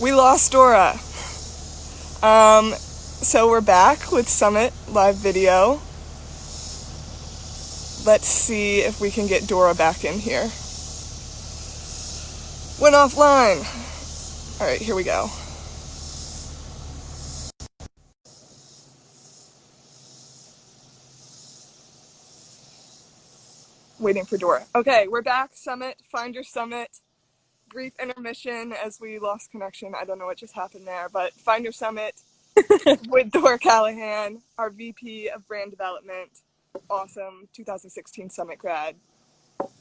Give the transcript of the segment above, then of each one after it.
We lost Dora. So we're back with Summit live video. Let's see if we can get Dora back in here. Went offline. All right, here we go. Waiting for Dora. Okay, we're back. Summit, find your Summit. Brief intermission as we lost connection. I don't know what just happened there, but find your Summit with Dora Callahan, our VP of Brand Development. Awesome 2016 Summit grad.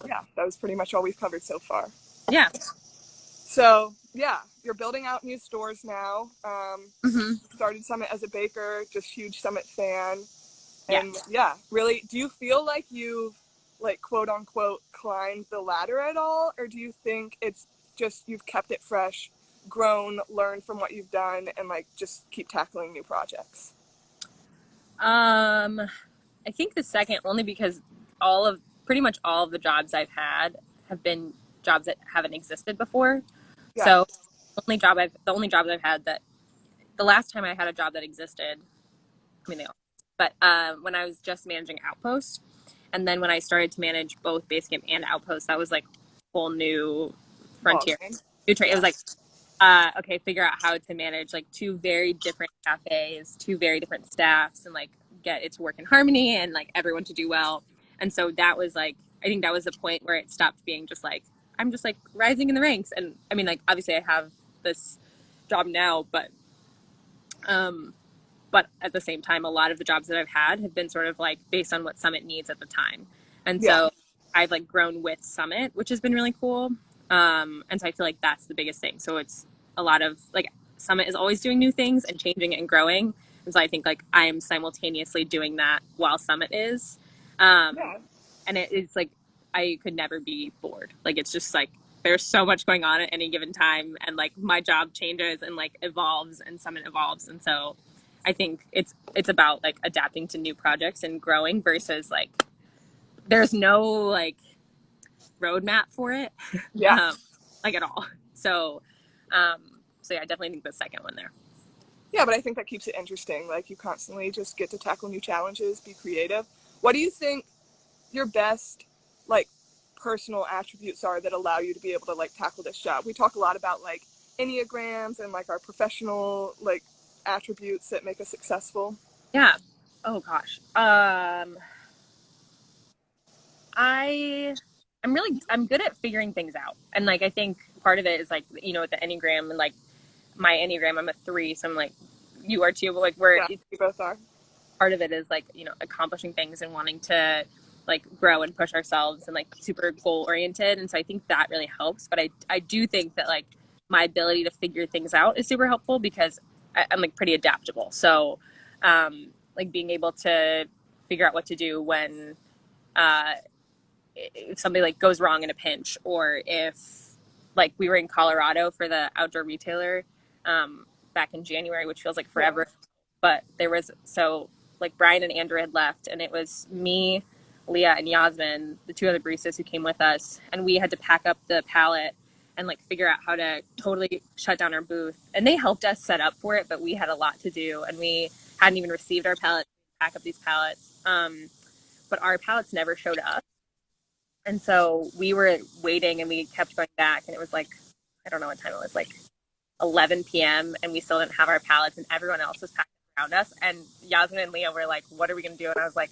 Yeah, that was pretty much all we've covered so far. Yeah. So, yeah, you're building out new stores now. Mm-hmm. Started Summit as a baker, just huge Summit fan. Yeah. And yeah, really, do you feel like you've, like, quote unquote, climbed the ladder at all? Or do you think it's just you've kept it fresh, grown, learned from what you've done, and, like, just keep tackling new projects? I think the second, only because pretty much all of the jobs I've had have been jobs that haven't existed before. Yeah. So the only jobs I've had that the last time I had a job that existed, I mean they all, but when I was just managing Outpost, and then when I started to manage both Basecamp and Outpost, that was like whole new frontier. Awesome. It was Yeah. like okay, figure out how to manage like two very different cafes, two very different staffs, and like get it to work in harmony and like everyone to do well. And so that was like, I think that was the point where it stopped being just like, I'm just like rising in the ranks. And I mean, like, obviously I have this job now, but at the same time, a lot of the jobs that I've had have been sort of like based on what Summit needs at the time. And Yeah. so I've like grown with Summit, which has been really cool. And so I feel like that's the biggest thing. So it's a lot of like Summit is always doing new things and changing it and growing. And so I think like I am simultaneously doing that while Summit is. Um, Yeah. and it's like I could never be bored. Like it's just like there's so much going on at any given time, and like my job changes and like evolves, and Summit evolves, and so I think it's about like adapting to new projects and growing versus like there's no like roadmap for it, Yeah. like at all. Um, so yeah, I definitely think the second one there. Yeah, but I think that keeps it interesting. Like, you constantly just get to tackle new challenges, be creative. What do you think your best, like, personal attributes are that allow you to be able to, like, tackle this job? We talk a lot about, like, enneagrams and, like, our professional, like, attributes that make us successful. Yeah. Oh gosh. I I'm good at figuring things out, and like I think part of it is like with the enneagram and like my enneagram, I'm a 3, so I'm like you are too, but like Yeah, we both are. part of it is like accomplishing things and wanting to like grow and push ourselves and like super goal oriented, and so I think that really helps. But I do think that like my ability to figure things out is super helpful because I'm like pretty adaptable. So like being able to figure out what to do when uh, if something like goes wrong in a pinch, or if like we were in Colorado for the outdoor retailer back in January, which feels like Yeah. forever, but there was like Brian and Andrew had left, and it was me, Leah, and Yasmin, the two other baristas who came with us, and we had to pack up the pallet and like figure out how to totally shut down our booth. And they helped us set up for it, but we had a lot to do, and we hadn't even received our pallets. Pack up these pallets, but our pallets never showed up, and so we were waiting, and we kept going back, and it was like I don't know what time it was, like 11 p.m. and we still didn't have our pallets, and everyone else was packing around us. And Yasmin and Leah were like, "What are we gonna do?" And I was like,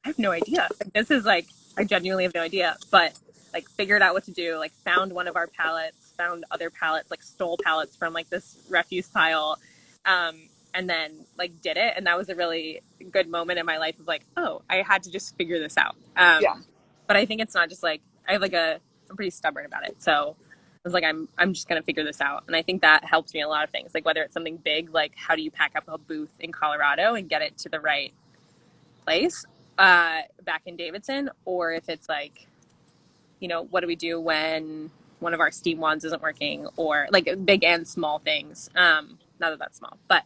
"I have no idea. Like, this is like I genuinely have no idea." But like figured out what to do. Like found one of our pallets, found other pallets, like stole pallets from like this refuse pile, um, and then like did it. And that was a really good moment in my life of like, oh, I had to just figure this out. Yeah. But I think it's not just like I have like I'm pretty stubborn about it. So I was like, I'm just gonna figure this out, and I think that helps me in a lot of things. Like whether it's something big, like how do you pack up a booth in Colorado and get it to the right place back in Davidson, or if it's like, what do we do when one of our steam wands isn't working, or like big and small things. Not that that's small, but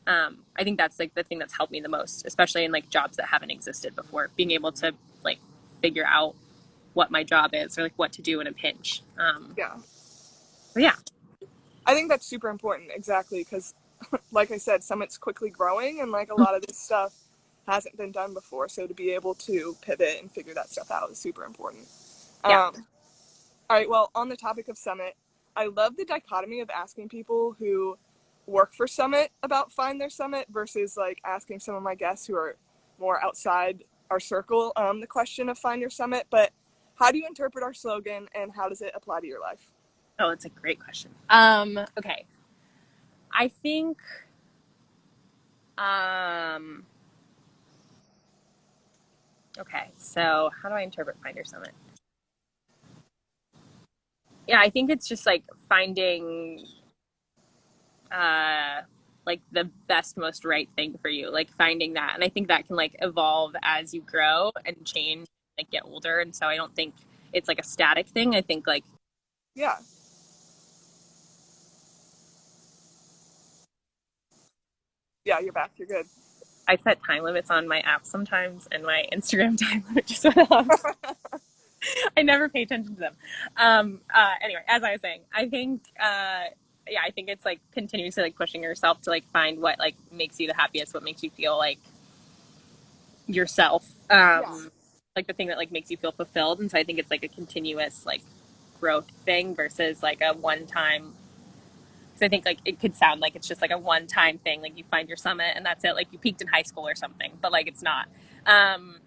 I think that's like the thing that's helped me the most, especially in like jobs that haven't existed before, being able to like figure out what my job is or like what to do in a pinch. Yeah. But yeah. I think that's super important, exactly, because, like I said, Summit's quickly growing, and like a lot of this stuff hasn't been done before. So to be able to pivot and figure that stuff out is super important. Yeah. All right, well, on the topic of Summit, I love the dichotomy of asking people who work for Summit about Find Their Summit versus like asking some of my guests who are more outside our circle the question of Find Your Summit. But how do you interpret our slogan and how does it apply to your life? Oh, that's a great question. Okay. I think um okay, so how do I interpret Find Your Summit? Yeah, I think it's just like finding uh like the best, most right thing for you, like finding that. And I think that can like evolve as you grow and change, like get older. And so I don't think it's like a static thing. I think like Yeah, yeah, you're back. You're good. I set time limits on my app sometimes, and my Instagram time limit just went off. I never pay attention to them. Anyway, as I was saying, I think, yeah, I think it's like continuously like pushing yourself to like find what like makes you the happiest, what makes you feel like yourself, Yeah, like the thing that like makes you feel fulfilled. And so I think it's like a continuous like growth thing versus like a one time. So I think like it could sound like it's just like a one time thing, like you find your summit and that's it, like you peaked in high school or something, but like it's not. Um,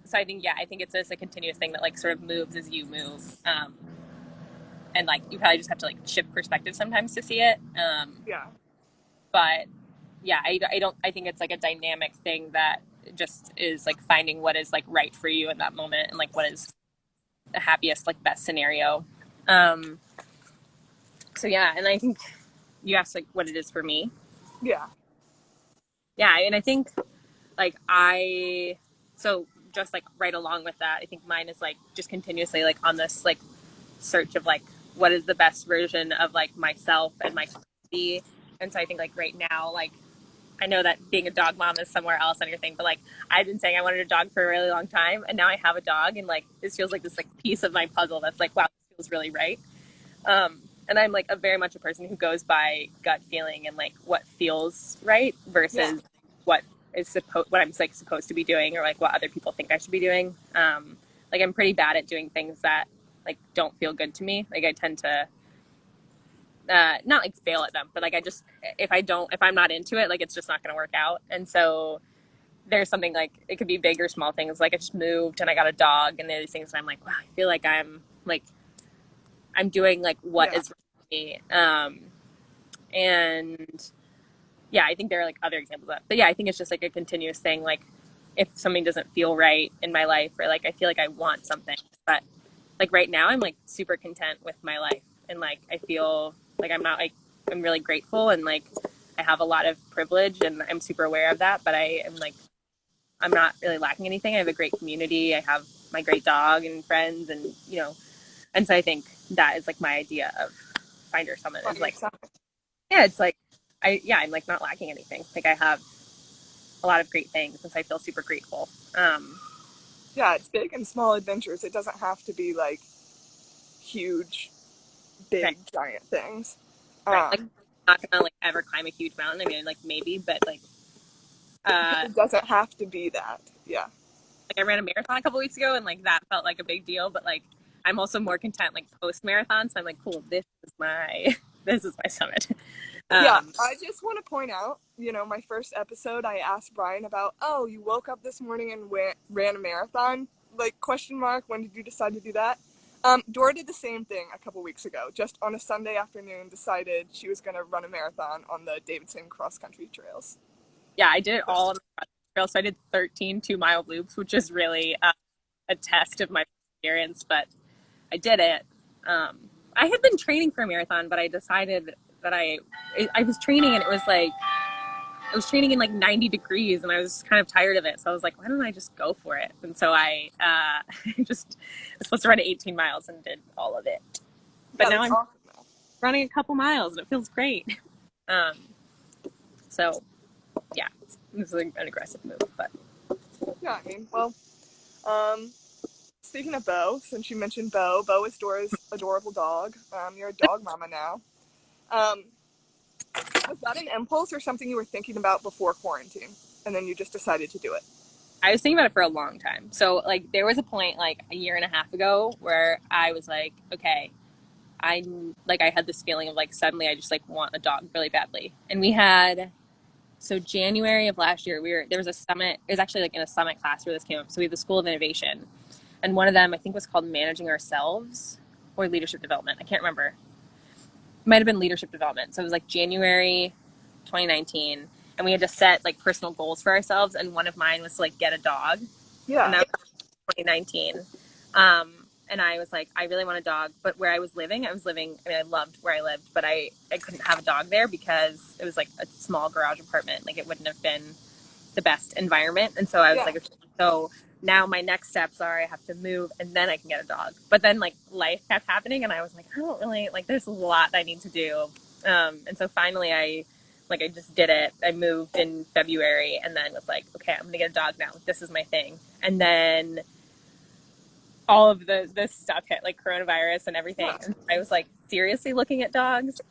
so I think yeah, I think it's just a continuous thing that like sort of moves as you move. And like you probably just have to like shift perspective sometimes to see it. yeah, But yeah, I don't I think it's like a dynamic thing that just is like finding what is like right for you in that moment and like what is the happiest like best scenario. Um, so yeah, and I think you asked like what it is for me. yeah, Yeah, and I think like I so just like right along with that, I think mine is like just continuously like on this like search of like what is the best version of like myself and my community. And so I think like right now, like I know that being a dog mom is somewhere else on your thing, but like I've been saying I wanted a dog for a really long time, and now I have a dog, and like this feels like this like piece of my puzzle that's like wow, this feels really right. And I'm like a very much a person who goes by gut feeling and like what feels right yeah, versus what is supposed what I'm like supposed to be doing or like what other people think I should be doing. Like I'm pretty bad at doing things that like don't feel good to me. Like I tend to not like fail at them, but like I just if I'm not into it, like it's just not going to work out. And so there's something like it could be big or small things. Like I just moved and I got a dog, and there's these things and I'm like, wow, I feel like I'm doing like what yeah, is right for me. And yeah, I think there are like other examples of that. But yeah, I think it's just like a continuous thing. Like if something doesn't feel right in my life, or like I feel like I want something, but like right now I'm like super content with my life, and like I feel like I'm not like I'm really grateful, and like I have a lot of privilege and I'm super aware of that, but I am like I'm not really lacking anything. I have a great community. I have my great dog and friends, and you know, and so I think that is like my idea of Finder Summit find is your like, Summit. yeah, it's like, I'm like not lacking anything. Like I have a lot of great things, and so I feel super grateful. Yeah, it's big and small adventures. It doesn't have to be like huge, Right, big, giant things. right. Like Um, I'm not gonna like ever climb a huge mountain. I mean, like maybe, but it doesn't have to be that. Yeah. like I ran a marathon a couple weeks ago, and like that felt like a big deal. But like I'm also more content like post marathon, so I'm like, cool, this is my this is my summit. Yeah, Um, I just want to point out, my first episode, I asked Brian about, oh, you woke up this morning and ran a marathon? Like, question mark, when did you decide to do that? Dora did the same thing a couple weeks ago. Just on a Sunday afternoon, decided she was going to run a marathon on the Davidson cross country trails. yeah, I did it all on the trail. So I did 13 2-mile loops, which is really a test of my experience, but I did it. I had been training for a marathon, but I decided that I was training and it was like I was training in like 90 degrees and I was kind of tired of it. So I was like, why don't I just go for it? And so I just was supposed to run 18 miles and did all of it. But Yeah, now that's I'm awesome, though. running a couple miles and it feels great. Um, so yeah, it was like an aggressive move, but Yeah, I mean, well, um, speaking of Bo, since you mentioned Bo, Bo is Dora's adorable dog. You're a dog mama now. Um, was that an impulse or something you were thinking about before quarantine, and then you just decided to do it? I was thinking about it for a long time. So like there was a point like a year and a half ago where I was like, okay, I like I had this feeling of like suddenly I just like want a dog really badly. And we had so January of last year, there was a summit. It was actually like in a summit class where this came up. So we had the School of Innovation, and one of them I think was called Managing Ourselves or Leadership Development. I can't remember. It might have been Leadership Development. So it was like January 2019, and we had to set like personal goals for ourselves. And one of mine was to like get a dog, and Yeah. that was 2019. Um, and I was like, I really want a dog. But where I was living, I mean, I loved where I lived, but I couldn't have a dog there because it was like a small garage apartment. Like it wouldn't have been the best environment. And so I was Yeah. like, so now my next steps are I have to move and then I can get a dog. But then like life kept happening and I was like, I don't really like, there's a lot I need to do. And so finally I just did it. I moved in February and then was like, okay, I'm going to get a dog now. This is my thing. And then all of this stuff hit like coronavirus and everything. Yeah. And I was like seriously looking at dogs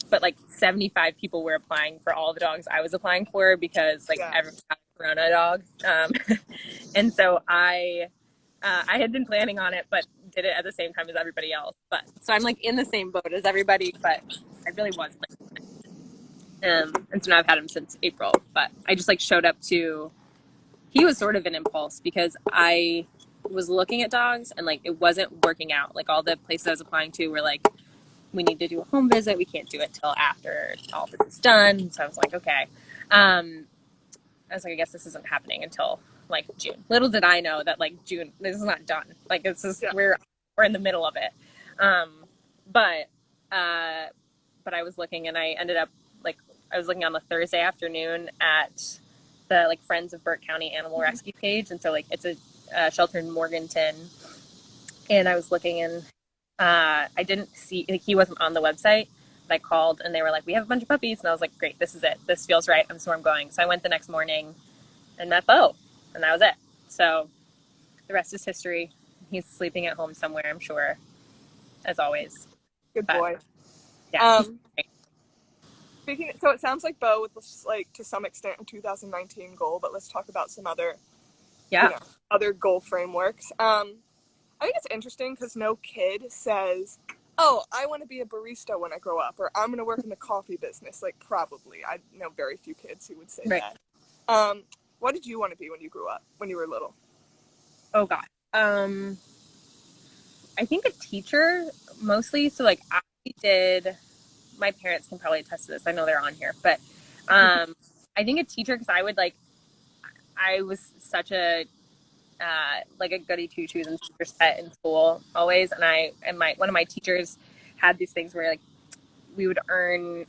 but like 75 people were applying for all the dogs I was applying for because like Yeah. everyone had a corona dog. And so I had been planning on it, but did it at the same time as everybody else. But so I'm like in the same boat as everybody, but I really was like, and so now I've had him since April, but I just like showed up to, he was sort of an impulse because I was looking at dogs and like it wasn't working out. Like all the places I was applying to were like, we need to do a home visit. We can't do it till after all this is done. So I was like, okay. I was like, I guess this isn't happening until like June. Little did I know that like June, this is not done. Like this is Yeah. we're in the middle of it. Um, but but I was looking and I ended up like I was looking on the Thursday afternoon at the like Friends of Burke County Animal Rescue page, and so like it's a shelter in Morganton, and I was looking and I didn't see like he wasn't on the website. But I called and they were like, we have a bunch of puppies, and I was like, great, this is it. This feels right. I'm where I'm going. So I went the next morning and met Bo, and that was it. So the rest is history. He's sleeping at home somewhere, I'm sure, as always. Good But boy. yeah, he's Um, great. speaking, so it sounds like Bo was like to some extent a 2019 goal, but let's talk about some other, you Yeah, know, other goal frameworks. I think it's interesting because no kid says, "Oh, I want to be a barista when I grow up," or "I'm going to work in the coffee business." Like, probably, I know very few kids who would say right. that. What did you want to be when you grew up, when you were little? Oh God. I think a teacher mostly. So like I did. My parents can probably attest to this. I know they're on here, but I think a teacher because I would like. I was such a like a goody two shoes and teacher's pet in school always, and my one of my teachers had these things where like we would earn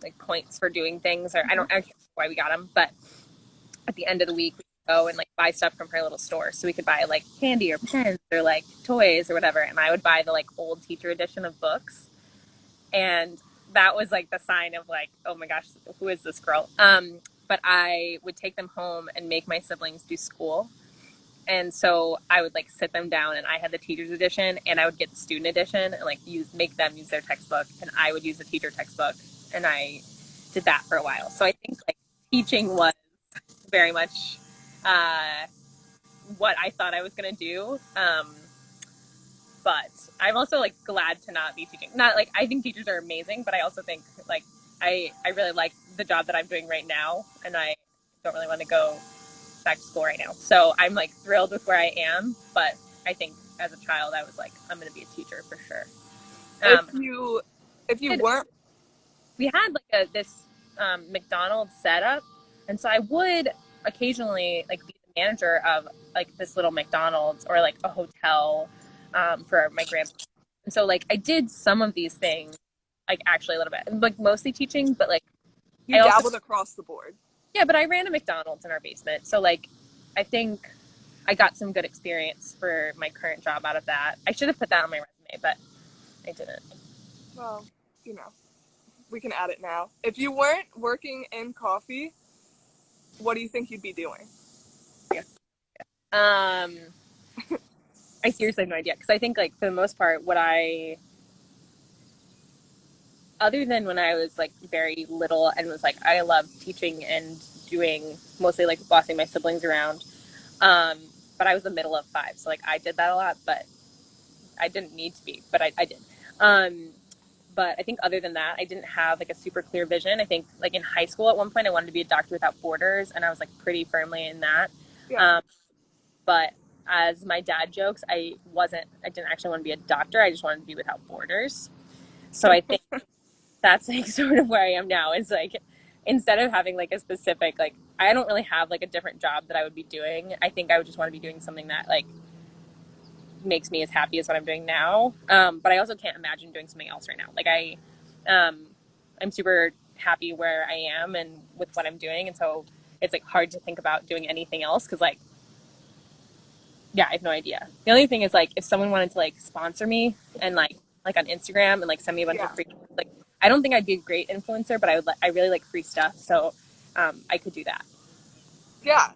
like points for doing things, or I don't know why we got them, but at the end of the week we would go and like buy stuff from her little store, so we could buy like candy or pens or like toys or whatever, and I would buy the like old teacher edition of books, and that was like the sign of like, oh my gosh, who is this girl? But I would take them home and make my siblings do school. And so I would like sit them down and I had the teacher's edition and I would get the student edition and like make them use their textbook and I would use the teacher textbook, and I did that for a while. So I think like teaching was very much uh, what I thought I was going to do. But I'm also like glad to not be teaching. Not like I think teachers are amazing, but I also think like I really like the job that I'm doing right now, and I don't really want to go back to school right now. So I'm like thrilled with where I am, but I think as a child I was like, I'm going to be a teacher for sure. If Um, you, if you we weren't, had like this McDonald's setup, and so I would occasionally like be the manager of like this little McDonald's or like a hotel for my grandpa. And so like I did some of these things like actually a little bit, like mostly teaching, but like you I also dabbled across the board. yeah, but I ran a McDonald's in our basement, so like I think I got some good experience for my current job out of that. I should have put that on my resume, but I didn't. Well, you know, we can add it now. If you weren't working in coffee, what do you think you'd be doing? Yeah. Um, I seriously have no idea because I think like for the most part, what I other than when I was like very little and was like, I love teaching and doing mostly like bossing my siblings around. Um, but I was the middle of five, so like I did that a lot, but I didn't need to be, but I did. Um, but I think other than that, I didn't have like a super clear vision. I think like in high school at one point, I wanted to be a doctor without borders, and I was like pretty firmly in that. Yeah. Um, but as my dad jokes, I didn't actually want to be a doctor. I just wanted to be without borders. So I think that's like sort of where I am now. Is like instead of having like a specific like I don't really have like a different job that I would be doing. I think I would just want to be doing something that like makes me as happy as what I'm doing now. But I also can't imagine doing something else right now. I'm super happy where I am and with what I'm doing, and so it's like hard to think about doing anything else because like yeah, I have no idea. The only thing is like if someone wanted to like sponsor me and like on Instagram and like send me a bunch of Yeah. free like I don't think I'd be a great influencer, but I really like free stuff, so I could do that. Yeah.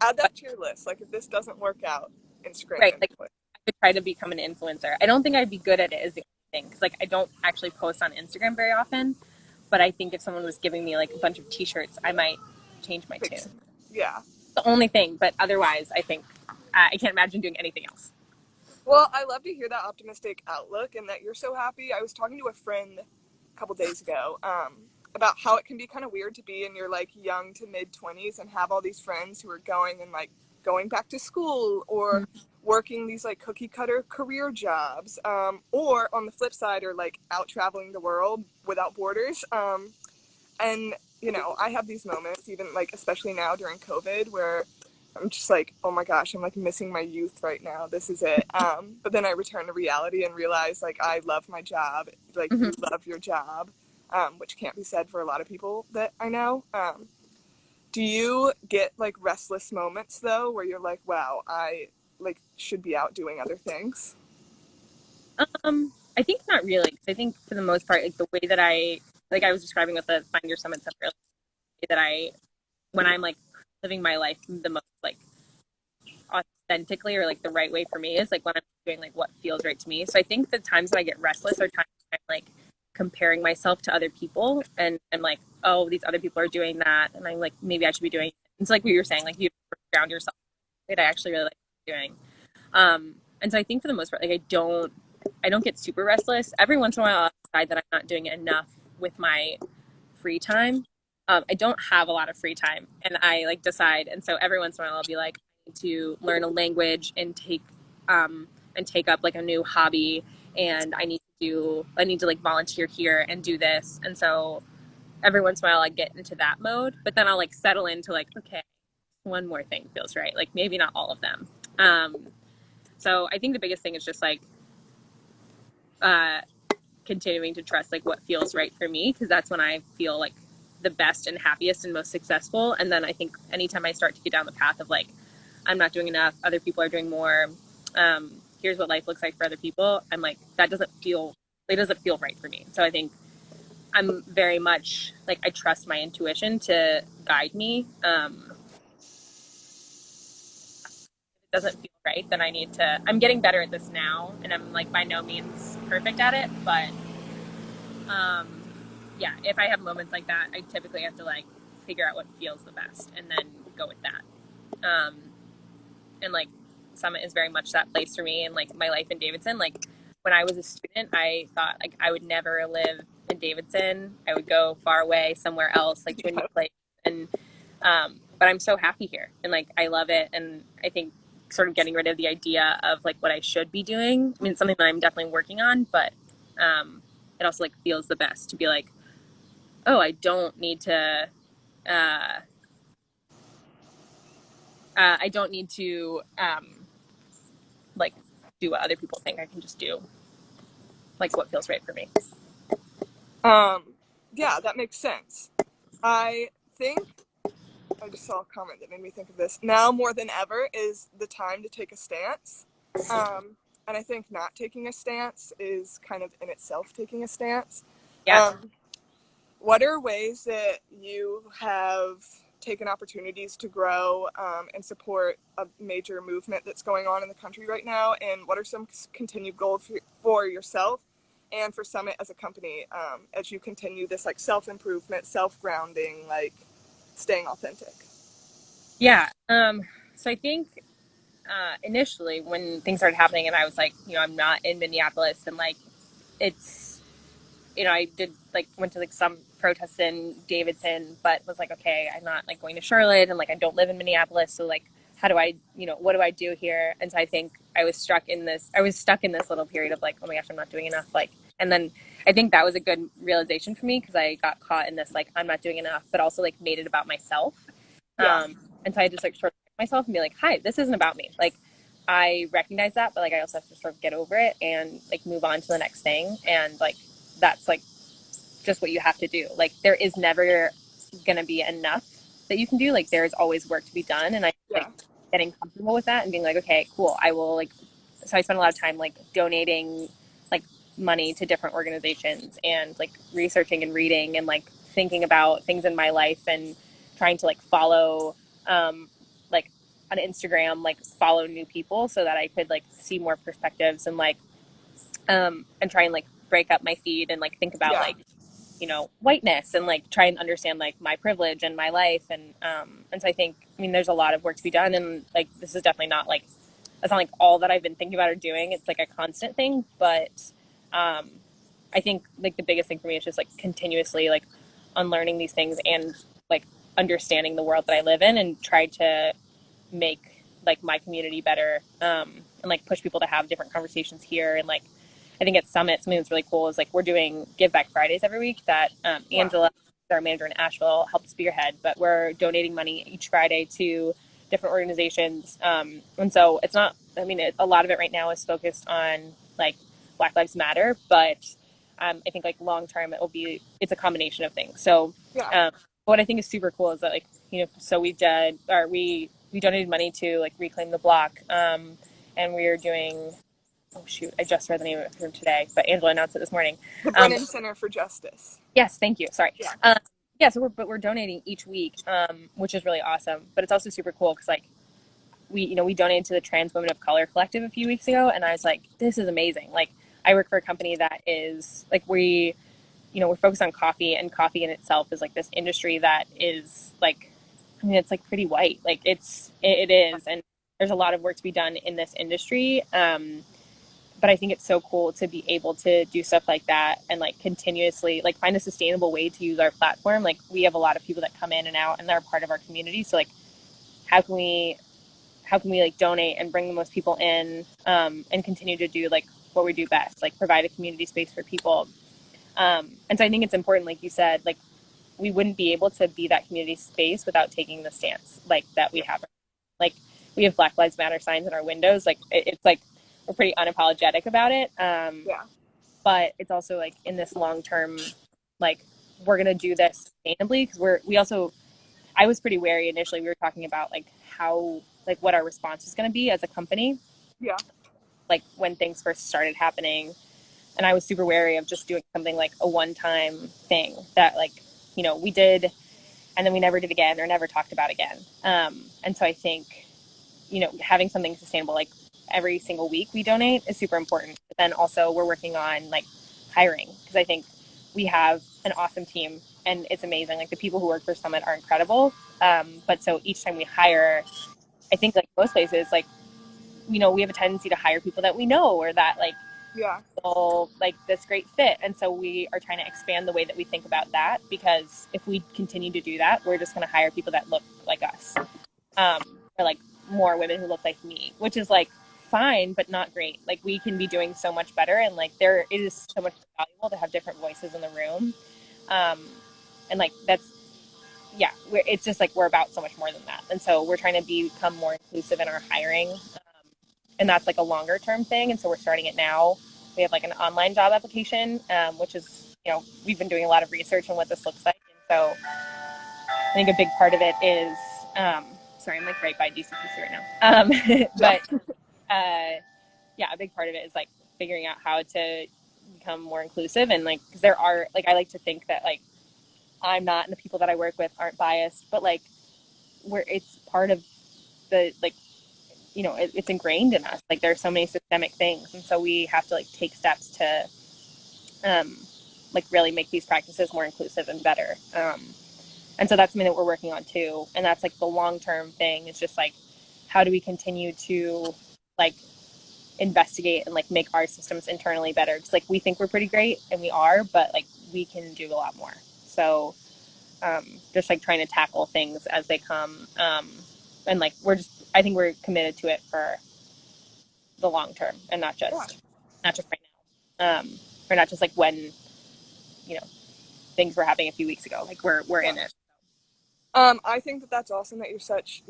Add But that to your list. Like if this doesn't work out, Instagram right, like influence. I could try to become an influencer. I don't think I'd be good at it is the only thing because like I don't actually post on Instagram very often. But I think if someone was giving me like a bunch of T-shirts, I might change my Fix. tune. Yeah. The only thing, but otherwise, I think I can't imagine doing anything else. Well, I love to hear that optimistic outlook and that you're so happy. I was talking to a friend a couple days ago about how it can be kind of weird to be in your like young to mid 20s and have all these friends who are going and like going back to school or working these like cookie cutter career jobs, or on the flip side, are like out traveling the world without borders. And you know, I have these moments, even like especially now during COVID, where I'm just like, oh my gosh, I'm like missing my youth right now. This is it. But then I return to reality and realize like I love my job. Like you Mm-hmm. love your job, which can't be said for a lot of people that I know. Do you get like restless moments though, where you're like, wow, I like should be out doing other things? I think not really, because I think for the most part, like the way that like I was describing with the Find Your Summit stuff earlier, that when I'm like living my life the most like authentically or like the right way for me is like when I'm doing like what feels right to me. So I think the times when I get restless are times when I'm like comparing myself to other people and I'm like, oh, these other people are doing that, and I'm like, maybe I should be doing it. It's like what you were saying, like you ground yourself that I actually really like doing. And so I think for the most part, like I don't get super restless. Every once in a while, I'll decide that I'm not doing enough with my free time. I don't have a lot of free time, and I like decide. And so every once in a while, I'll be like, I need to learn a language and take up like a new hobby, and I need to like volunteer here and do this. And so every once in a while, I get into that mode, but then I'll like settle into like, okay, one more thing feels right. Like maybe not all of them. Um, so I think the biggest thing is just like uh, continuing to trust like what feels right for me, because that's when I feel like the best and happiest and most successful. And then I think anytime I start to get down the path of like I'm not doing enough, other people are doing more, here's what life looks like for other people, I'm like that doesn't feel right for me. So I think I'm very much like I trust my intuition to guide me. If it doesn't feel right, then I need to. I'm getting better at this now, and I'm like by no means perfect at it, but um, yeah, if I have moments like that, I typically have to like figure out what feels the best and then go with that. And like Summit is very much that place for me and like my life in Davidson. Like when I was a student, I thought like I would never live in Davidson. I would go far away somewhere else, like to a new Yeah. place. And but I'm so happy here and like I love it. And I think sort of getting rid of the idea of like what I should be doing. I mean, it's something that I'm definitely working on, but it also like feels the best to be like, oh, I don't need to. Uh, I don't need to like do what other people think. I can just do like what feels right for me. Um, yeah, that makes sense. I think I just saw a comment that made me think of this. Now more than ever is the time to take a stance. And I think not taking a stance is kind of in itself taking a stance. Yeah. Um, what are ways that you have taken opportunities to grow and support a major movement that's going on in the country right now? And what are some continued goals for yourself and for Summit as a company, as you continue this like self-improvement, self-grounding, like staying authentic? Yeah. So I think initially when things started happening and I was like, I'm not in Minneapolis and like it's I did like went to like some protests in Davidson, but was like, okay, I'm not like going to Charlotte and like I don't live in Minneapolis. So like how do I, what do I do here? And so I think I was stuck in this little period of like, oh my gosh, I'm not doing enough. Like, and then I think that was a good realization for me because I got caught in this, like, I'm not doing enough, but also like made it about myself. Yeah, And so I just like sort of myself and be like, hi, this isn't about me. Like, I recognize that, but like I also have to sort of get over it and like move on to the next thing. And like that's like just what you have to do. Like there is never gonna be enough that you can do. Like there's always work to be done. And I like yeah, getting comfortable with that and being like, okay, cool. I will like so I spend a lot of time like donating like money to different organizations and like researching and reading and like thinking about things in my life and trying to like follow like on Instagram, like follow new people so that I could like see more perspectives and try and like break up my feed and like think about yeah, like whiteness and like try and understand like my privilege and my life and so I think there's a lot of work to be done and like this is definitely not like that's not like all that I've been thinking about or doing. It's like a constant thing, but um I think like the biggest thing for me is just like continuously like unlearning these things and like understanding the world that I live in and try to make like my community better and like push people to have different conversations here and like I think at Summit something that's really cool is like we're doing Give Back Fridays every week that yeah, Angela, our manager in Asheville, helped spearhead, but we're donating money each Friday to different organizations and so it's not a lot of it right now is focused on like Black Lives Matter, but I think like long term it's a combination of things. So yeah. um, what I think is super cool is that like so we donated money to like Reclaim the Block, and we are doing. Oh shoot! I just read the name of it from today, but Angela announced it this morning. The Um, Brennan Center for Justice. yes, thank you. Sorry. Yeah, Yeah, so we're donating each week, which is really awesome. But it's also super cool because like we donated to the Trans Women of Color Collective a few weeks ago, and I was like, this is amazing. Like I work for a company that is like we're focused on coffee, and coffee in itself is like this industry that is like, it's like pretty white. Like it is, and there's a lot of work to be done in this industry. But I think it's so cool to be able to do stuff like that and like continuously like find a sustainable way to use our platform. Like we have a lot of people that come in and out, and they're part of our community. So like, how can we like donate and bring the most people in and continue to do like what we do best, like provide a community space for people. And so I think it's important, like you said, like we wouldn't be able to be that community space without taking the stance like that we have. Like we have Black Lives Matter signs in our windows. Like it's like we're pretty unapologetic about it. yeah, But it's also like in this long term, like we're gonna do this sustainably because we also I was pretty wary initially. We were talking about like how like what our response is going to be as a company, yeah, like when things first started happening, and I was super wary of just doing something like a one-time thing that like we did and then we never did again or never talked about again. And so I think having something sustainable like every single week we donate is super important. But then also we're working on like hiring because I think we have an awesome team and it's amazing. Like the people who work for Summit are incredible. But so each time we hire, I think like most places, like we have a tendency to hire people that we know or that like yeah, feel like this great fit. And so we are trying to expand the way that we think about that because if we continue to do that, we're just going to hire people that look like us, or like more women who look like me, which is like fine, but not great. Like we can be doing so much better, and like there it is so much valuable to have different voices in the room, um, and like that's it's just like we're about so much more than that, and so we're trying to become more inclusive in our hiring, and that's like a longer term thing, and so we're starting it now. We have like an online job application, which is we've been doing a lot of research on what this looks like, and so I think a big part of it is, sorry, I'm like right by DCPC right now. yeah, But yeah, a big part of it is like figuring out how to become more inclusive and like, because there are like, I like to think that like I'm not and the people that I work with aren't biased, but like where it's part of the like, it's ingrained in us. Like there are so many systemic things. And so we have to like take steps to um, like really make these practices more inclusive and better. And so that's something that we're working on too. And that's like the long term thing. It's just like, how do we continue to like investigate and like make our systems internally better? Because like we think we're pretty great and we are, but like we can do a lot more. So just like trying to tackle things as they come. And like we're just, I think we're committed to it for the long term and Yeah. not just right now, or not just like when you know things were happening a few weeks ago. Like we're Yeah. in it. I think that that's awesome that you're such,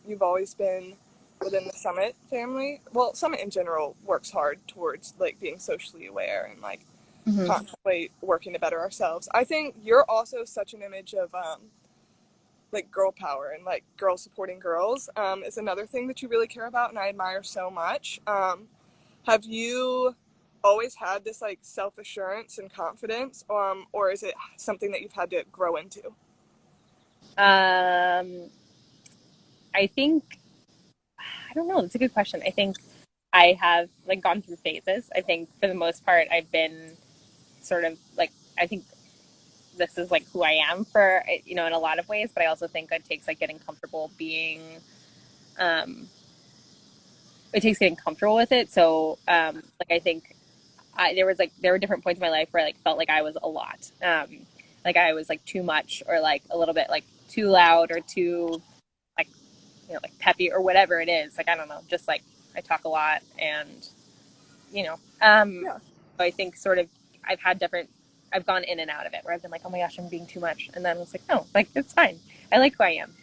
you've always been within the Summit family. Well, Summit in general works hard towards like being socially aware and like Mm-hmm. constantly working to better ourselves. I think you're also such an image of like girl power and like girls supporting girls is another thing that you really care about and I admire so much. Have you always had this like self assurance and confidence, or is it something that you've had to grow into? Um, I think I don't know. It's a good question. I think I have like gone through phases. I think for the most part, I've been sort of like I think this is like who I am for in a lot of ways. But I also think it takes like getting comfortable being. Um, it takes getting comfortable with it. So like I think there were different points in my life where I like felt like I was a lot. Like I was like too much or like a little bit like too loud or too like like peppy or whatever it is. Like I don't know, just like I talk a lot and you know. Yeah, I think sort of I've had different. I've gone in and out of it where I've been like, oh my gosh, I'm being too much, and then it's like, no, like it's fine. I like who I am.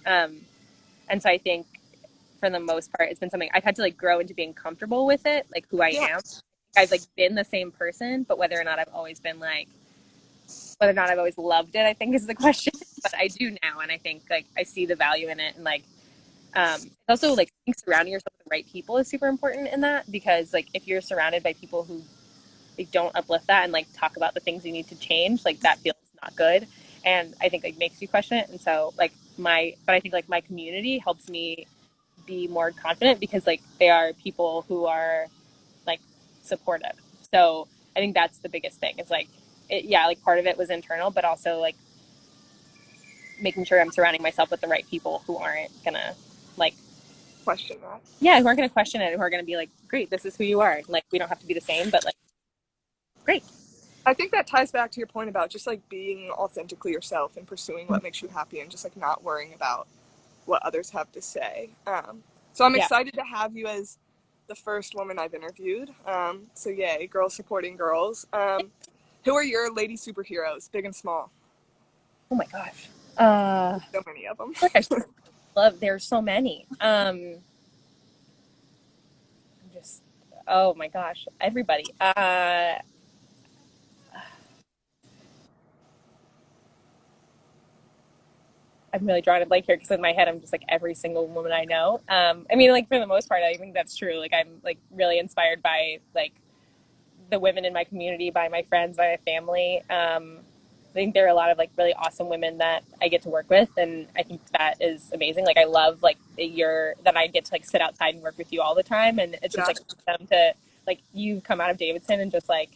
And so I think for the most part, it's been something I've had to like grow into being comfortable with it, like who I yeah, am. I've like been the same person, but whether or not I've always been like, whether or not I've always loved it, I think is the question. But I do now, and I think like I see the value in it, and like also like I think surrounding yourself with the right people is super important in that because like if you're surrounded by people who like don't uplift that and like talk about the things you need to change, like that feels not good, and I think like makes you question it. And so like but I think like my community helps me be more confident because like they are people who are like supportive. So I think that's the biggest thing. It's like yeah, like part of it was internal, but also like making sure I'm surrounding myself with the right people who aren't gonna like question that. yeah, who aren't gonna question it, who are gonna be like, great, this is who you are. Like we don't have to be the same, but like great. I think that ties back to your point about just like being authentically yourself and pursuing what makes you happy and just like not worrying about what others have to say. So I'm Yeah. excited to have you as the first woman I've interviewed. So yay, girls supporting girls. Who are your lady superheroes, big and small? Oh my gosh. Uh, So many of them. like I love. There's so many. Just oh my gosh, everybody. I'm really drawing a blank here because in my head I'm just like every single woman I know. I mean, like for the most part, I think that's true. Like I'm like really inspired by like the women in my community, by my friends, by my family. I think there are a lot of like really awesome women that I get to work with, and I think that is amazing. Like I love like that I get to like sit outside and work with you all the time, and it's just Yeah, like them to like you come out of Davidson and just like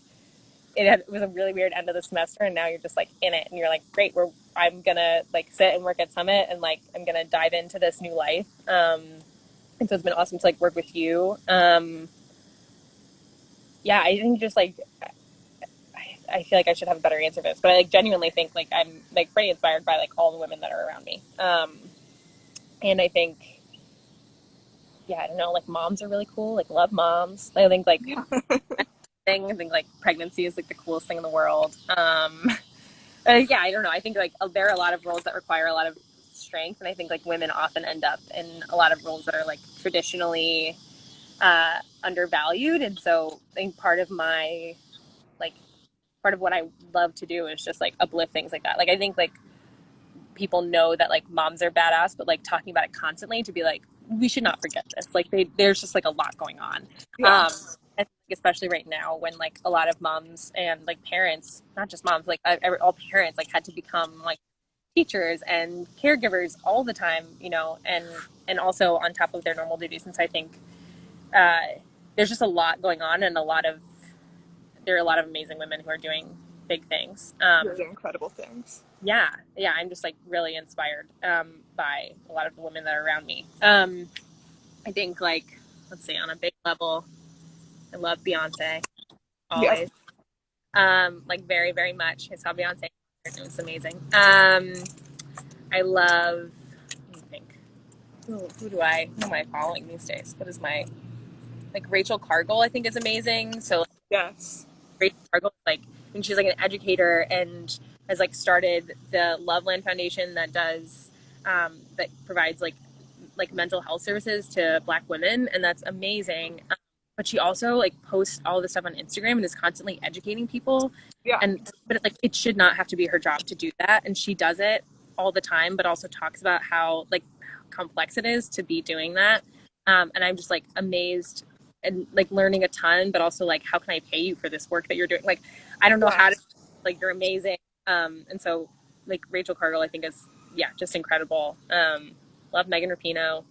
it was a really weird end of the semester, and now you're just like in it, and you're like, great, I'm gonna like sit and work at Summit, and like I'm gonna dive into this new life. And so it's been awesome to like work with you. Yeah, I think just like I feel like I should have a better answer for this, but I like genuinely think like I'm like pretty inspired by like all the women that are around me. And I think yeah, I don't know, like moms are really cool. Like love moms. I think like yeah, I think like pregnancy is like the coolest thing in the world. Yeah, I don't know. I think like there are a lot of roles that require a lot of strength, and I think like women often end up in a lot of roles that are like traditionally undervalued. And so I think like part of what I love to do is just like uplift things like that. Like I think like people know that like moms are badass, but like talking about it constantly to be like we should not forget this. Like there's just like a lot going on. yeah, Um, and especially right now when like a lot of moms and like parents, not just moms, like all parents like had to become like teachers and caregivers all the time, and also on top of their normal duties. And so I think uh, there's just a lot going on, and there are a lot of amazing women who are doing big things. Really incredible things. Yeah, yeah, I'm just like really inspired by a lot of the women that are around me. I think like, let's see, on a big level, I love Beyonce Yep. always. Like very, very much. I saw Beyonce. It was amazing. I love. Let me think. Who am I following these days? What is my like Rachel Cargill? I think is amazing. So like, Yes. Rachel Cargill, like, and she's like an educator and has like started the Loveland Foundation that provides like mental health services to Black women, and that's amazing. But she also like posts all this stuff on Instagram and is constantly educating people. Yeah. But like it should not have to be her job to do that, and she does it all the time. But also talks about how like complex it is to be doing that. And I'm just like amazed and like learning a ton. But also like, how can I pay you for this work that you're doing? Like, I don't know how to. Yes. Like, you're amazing. And so like Rachel Cargill, I think is just incredible. Love Megan Rapinoe.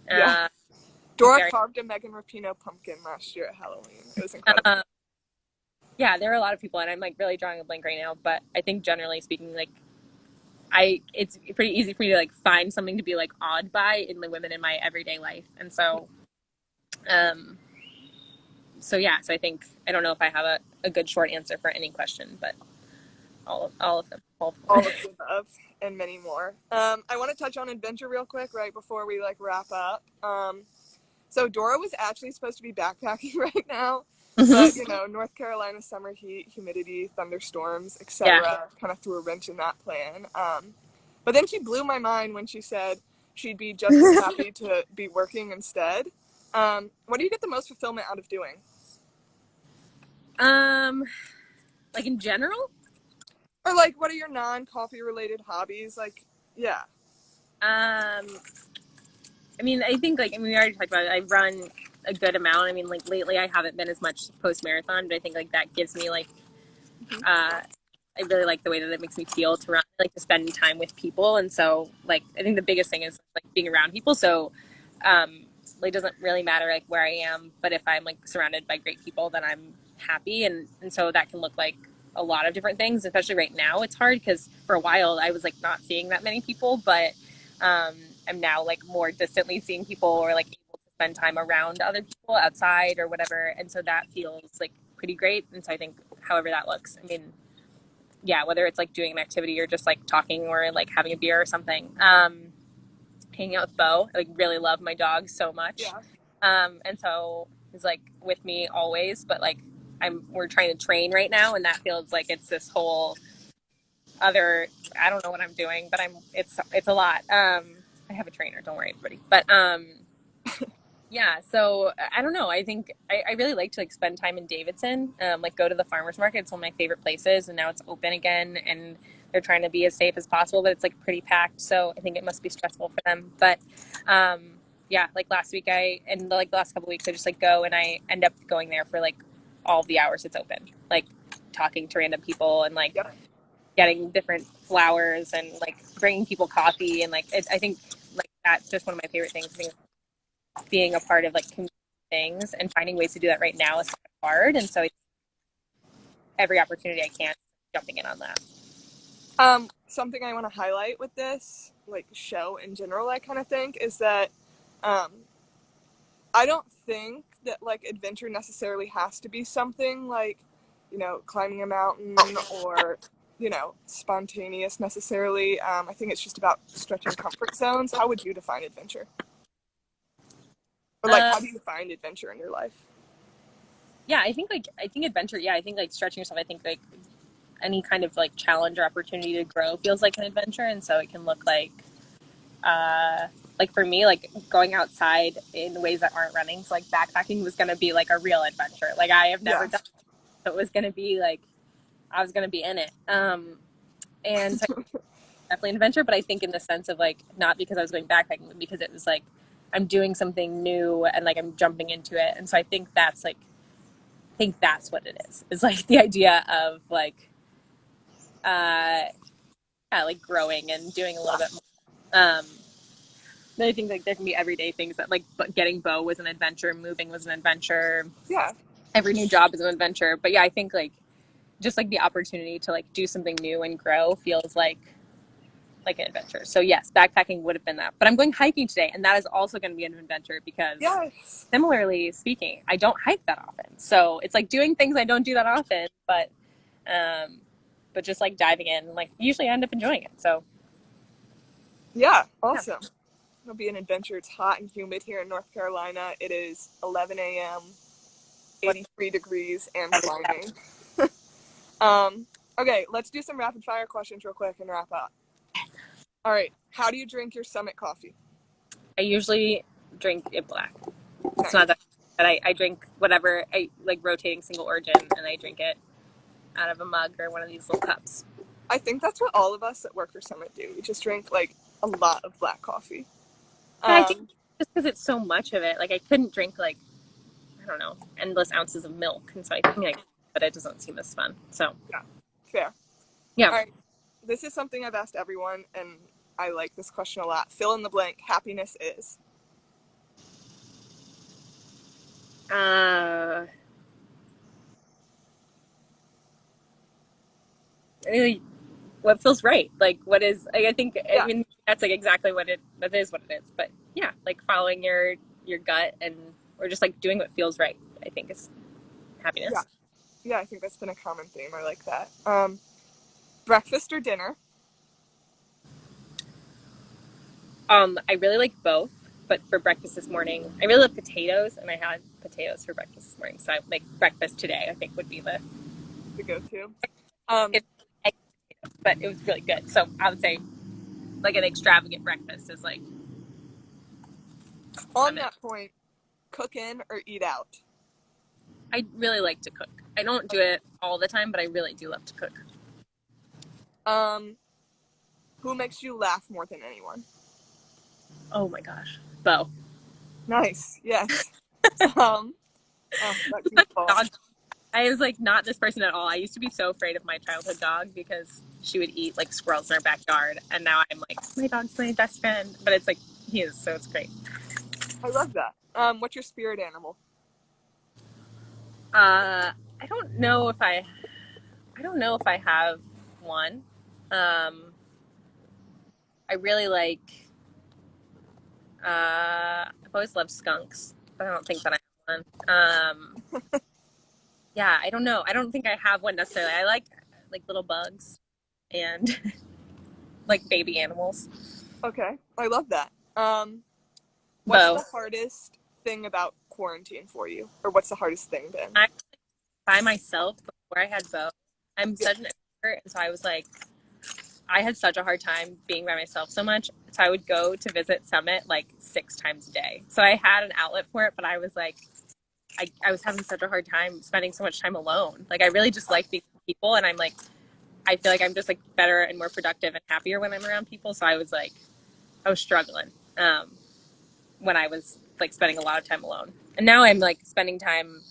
Yeah. Uh, Dora very, carved a Megan Rapinoe pumpkin last year at Halloween. It was incredible. uh, yeah, there are a lot of people, and I'm like really drawing a blank right now. But I think generally speaking, like it's pretty easy for me to like find something to be like awed by in the women in my everyday life, and um, so yeah. So I think I don't know if I have a good short answer for any question, but all of them, all of them. All of the above and many more. I want to touch on adventure real quick right before we like wrap up. So Dora was actually supposed to be backpacking right now, but Mm-hmm. you know, North Carolina summer heat, humidity, thunderstorms, Yeah. etc., kind of threw a wrench in that plan. But then she blew my mind when she said she'd be just as happy to be working instead. What do you get the most fulfillment out of doing? Um, like in general, Or like, what are your non-coffee related hobbies? Like, yeah, um, I mean, I think like, I mean, we already talked about it. I run a good amount. I mean, like lately I haven't been as much post marathon, but I think like that gives me like, I really like the way that it makes me feel to run, like to spend time with people. And so like, I think the biggest thing is like being around people. So, like, it doesn't really matter like where I am, but if I'm like surrounded by great people, then I'm happy. And so that can look like a lot of different things, especially right now. It's hard because for a while I was like not seeing that many people, but, I'm now like more distantly seeing people or like able to spend time around other people outside or whatever. And so that feels like pretty great. And so I think however that looks, I mean, yeah, whether it's like doing an activity or just like talking or like having a beer or something. Hanging out with Bo, I like really love my dog so much. yeah, And so he's like with me always, but like we're trying to train right now, and that feels like it's this whole other, I don't know what I'm doing, but it's a lot. I have a trainer, don't worry everybody. But yeah, so I don't know. I think I really like to like spend time in Davidson, like go to the farmers market. It's one of my favorite places, and now it's open again, and they're trying to be as safe as possible, but it's like pretty packed. So I think it must be stressful for them. But yeah, like last week and like the last couple of weeks, I just like go and I end up going there for like all the hours it's open, like talking to random people and like yeah. getting different flowers and like bringing people coffee and like I think like that's just one of my favorite things. I think being a part of like community things and finding ways to do that right now is hard. And so every opportunity I can, jumping in on that. Something I want to highlight with this, like show in general, I kind of think is that um, I don't think that like adventure necessarily has to be something like, you know, climbing a mountain or, you know, spontaneous necessarily. I think it's just about stretching comfort zones. How would you define adventure? Or like, Uh, how do you find adventure in your life? yeah, I think adventure. Yeah, I think like stretching yourself. I think like any kind of like challenge or opportunity to grow feels like an adventure, and so it can look like for me, like going outside in ways that aren't running. So like backpacking was going to be like a real adventure. Like I have never done. Yes. So it was going to be like I was going to be in it. And so definitely an adventure, but I think in the sense of like not because I was going backpacking, but because it was like I'm doing something new and like I'm jumping into it. And so I think that's what it is. It's like the idea of like yeah, like growing and doing a little bit more. I think like there can be everyday things that like getting Bo was an adventure, moving was an adventure, Yeah. every new job is an adventure. But yeah, I think like just like the opportunity to like do something new and grow feels like an adventure. So yes, backpacking would have been that. But I'm going hiking today, and that is also going to be an adventure because, Yes. similarly speaking, I don't hike that often. So it's like doing things I don't do that often, um, but just like diving in, like usually I end up enjoying it. So Yeah, yeah, awesome. It'll be an adventure. It's hot and humid here in North Carolina. It is 11 a.m., what 83 degrees, and that is that. climbing. Um, okay, let's do some rapid fire questions real quick and wrap up. All right, how do you drink your Summit coffee? I usually drink it black. It's Nice. not that, but I drink whatever I like rotating single origin, and I drink it out of a mug or one of these little cups. I think that's what all of us that work for Summit do. We just drink like a lot of black coffee. Yeah, I think Um, just because it's so much of it, like I couldn't drink like I don't know endless ounces of milk, and so I think like, but it doesn't seem as fun. So yeah, fair. yeah, All right, this is something I've asked everyone, and I like this question a lot. Fill in the blank. Happiness is. uh, really, what feels right? Like what is? I think I Yeah, mean that's like exactly what it that is what it is. But yeah, like following your gut and or just like doing what feels right. I think is yeah, happiness. yeah. I think that's been a common theme. I like that. Breakfast or dinner? I really like both, but for breakfast this morning, I really love potatoes, and I had potatoes for breakfast this morning. So I like breakfast today. I think would be the The go-to. Um, it's egg potatoes, but it was really good. So I would say like an extravagant breakfast is like on I'm in. that point, cook in or eat out? I really like to cook. I don't do it all the time, but I really do love to cook. Um, who makes you laugh more than anyone? Oh my gosh, Bo. Nice. Yes. Um, oh, that goofball. Dog. I was like not this person at all. I used to be so afraid of my childhood dog because she would eat like squirrels in our backyard, and now I'm like my dog's my best friend. But it's like he is, so it's great. I love that. What's your spirit animal? I don't know if I don't know if I have one. I really like. I've always loved skunks, but I don't think that I have one. Yeah, I don't know. I don't think I have one necessarily. I like little bugs and like baby animals. Okay, I love that. What's Bo. the hardest thing about quarantine for you, or what's the hardest thing been? I by myself before I had Bo. I'm Yeah, such an introvert, and so I was like, I had such a hard time being by myself so much. So I would go to visit Summit like 6 times a day. So I had an outlet for it, but I was like, I was having such a hard time spending so much time alone. Like I really just like being with people, and I'm like, I feel like I'm just like better and more productive and happier when I'm around people. So I was like, I was struggling when I was like spending a lot of time alone, and now I'm like spending time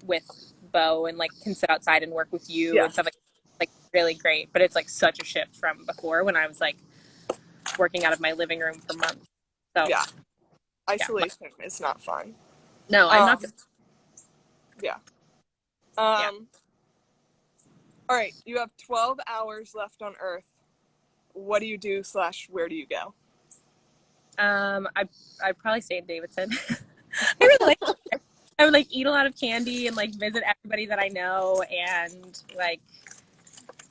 with Bo and like can sit outside and work with you yeah, and stuff like really great. But it's like such a shift from before when I was like working out of my living room for months. So yeah. yeah, Isolation is not fun. no, I'm not. Um, yeah. Yeah, Um, all right, you have 12 hours left on Earth. What do you do slash where do you go? I probably stay in Davidson. I really like. I would like eat a lot of candy and like visit everybody that I know and like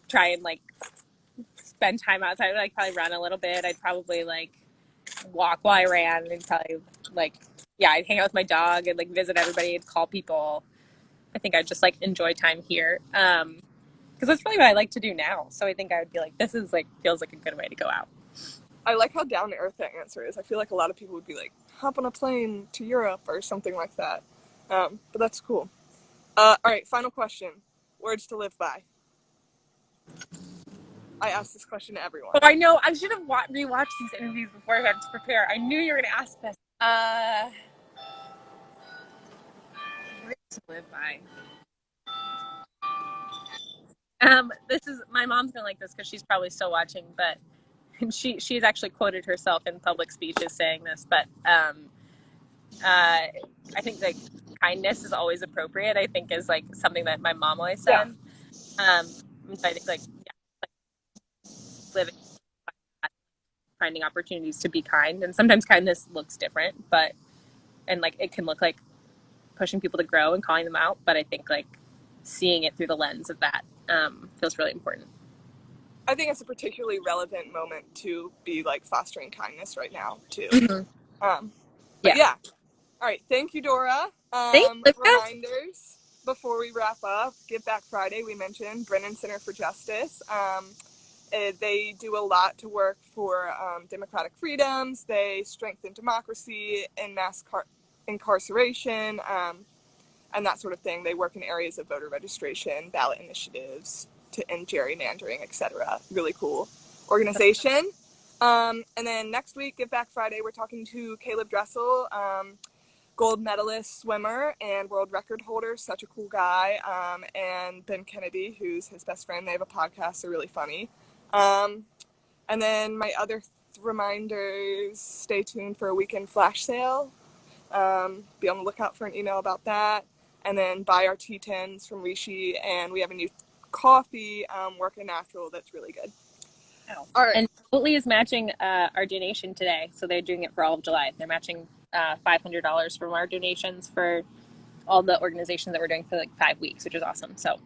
try and like spend time outside. I'd like probably run a little bit. I'd probably like walk while I ran and probably like yeah, I'd hang out with my dog and like visit everybody and call people. I think I'd just like enjoy time here. Because that's really what I like to do now. So I think I would be like, this is like feels like a good way to go out. I like how down to earth that answer is. I feel like a lot of people would be like, hop on a plane to Europe or something like that. But that's cool. All right, final question. Words to live by. I ask this question to Oh, everyone. I know. I should have rewatched these interviews before I had to prepare. I knew you were going to ask this. Words to live by. This is my mom's gonna like this because she's probably still watching, but she's actually quoted herself in public speeches saying this. But I think like kindness is always appropriate. I think is like something that my mom always Yeah, said. And so I think like yeah, living, finding opportunities to be kind, and sometimes kindness looks different, but and like it can look like pushing people to grow and calling them out, but I think like seeing it through the lens of that feels really important. I think it's a particularly relevant moment to be like fostering kindness right now too. Mm-hmm. Um, but Yeah. yeah, all right. Thank you, Dora. Thanks, Olivia. Reminders before we wrap up. Give Back Friday. We mentioned Brennan Center for Justice. They do a lot to work for democratic freedoms. They strengthen democracy and mass incarceration. And that sort of thing. They work in areas of voter registration, ballot initiatives, to end gerrymandering, etc. Really cool organization. And then next week, Give Back Friday, we're talking to Caleb Dressel, gold medalist swimmer and world record holder. Such a cool guy. And Ben Kennedy, who's his best friend. They have a podcast. They're really funny. And then my other reminders, stay tuned for a weekend flash sale. Be on the lookout for an email about that. And then buy our T10s from Rishi. And we have a new coffee, Working Natural, that's really good. Wow. All right. And Oatly is matching our donation today, so they're doing it for all of July. They're matching $500 from our donations for all the organizations that we're doing for like 5 weeks, which is awesome. So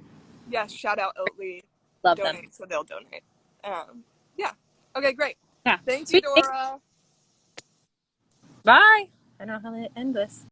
Yes, shout out Oatly. love them. Donate so they'll donate. Yeah. Okay, great. Yeah, Thank you, sweet. Thanks. Dora. Bye. I don't know how to end this.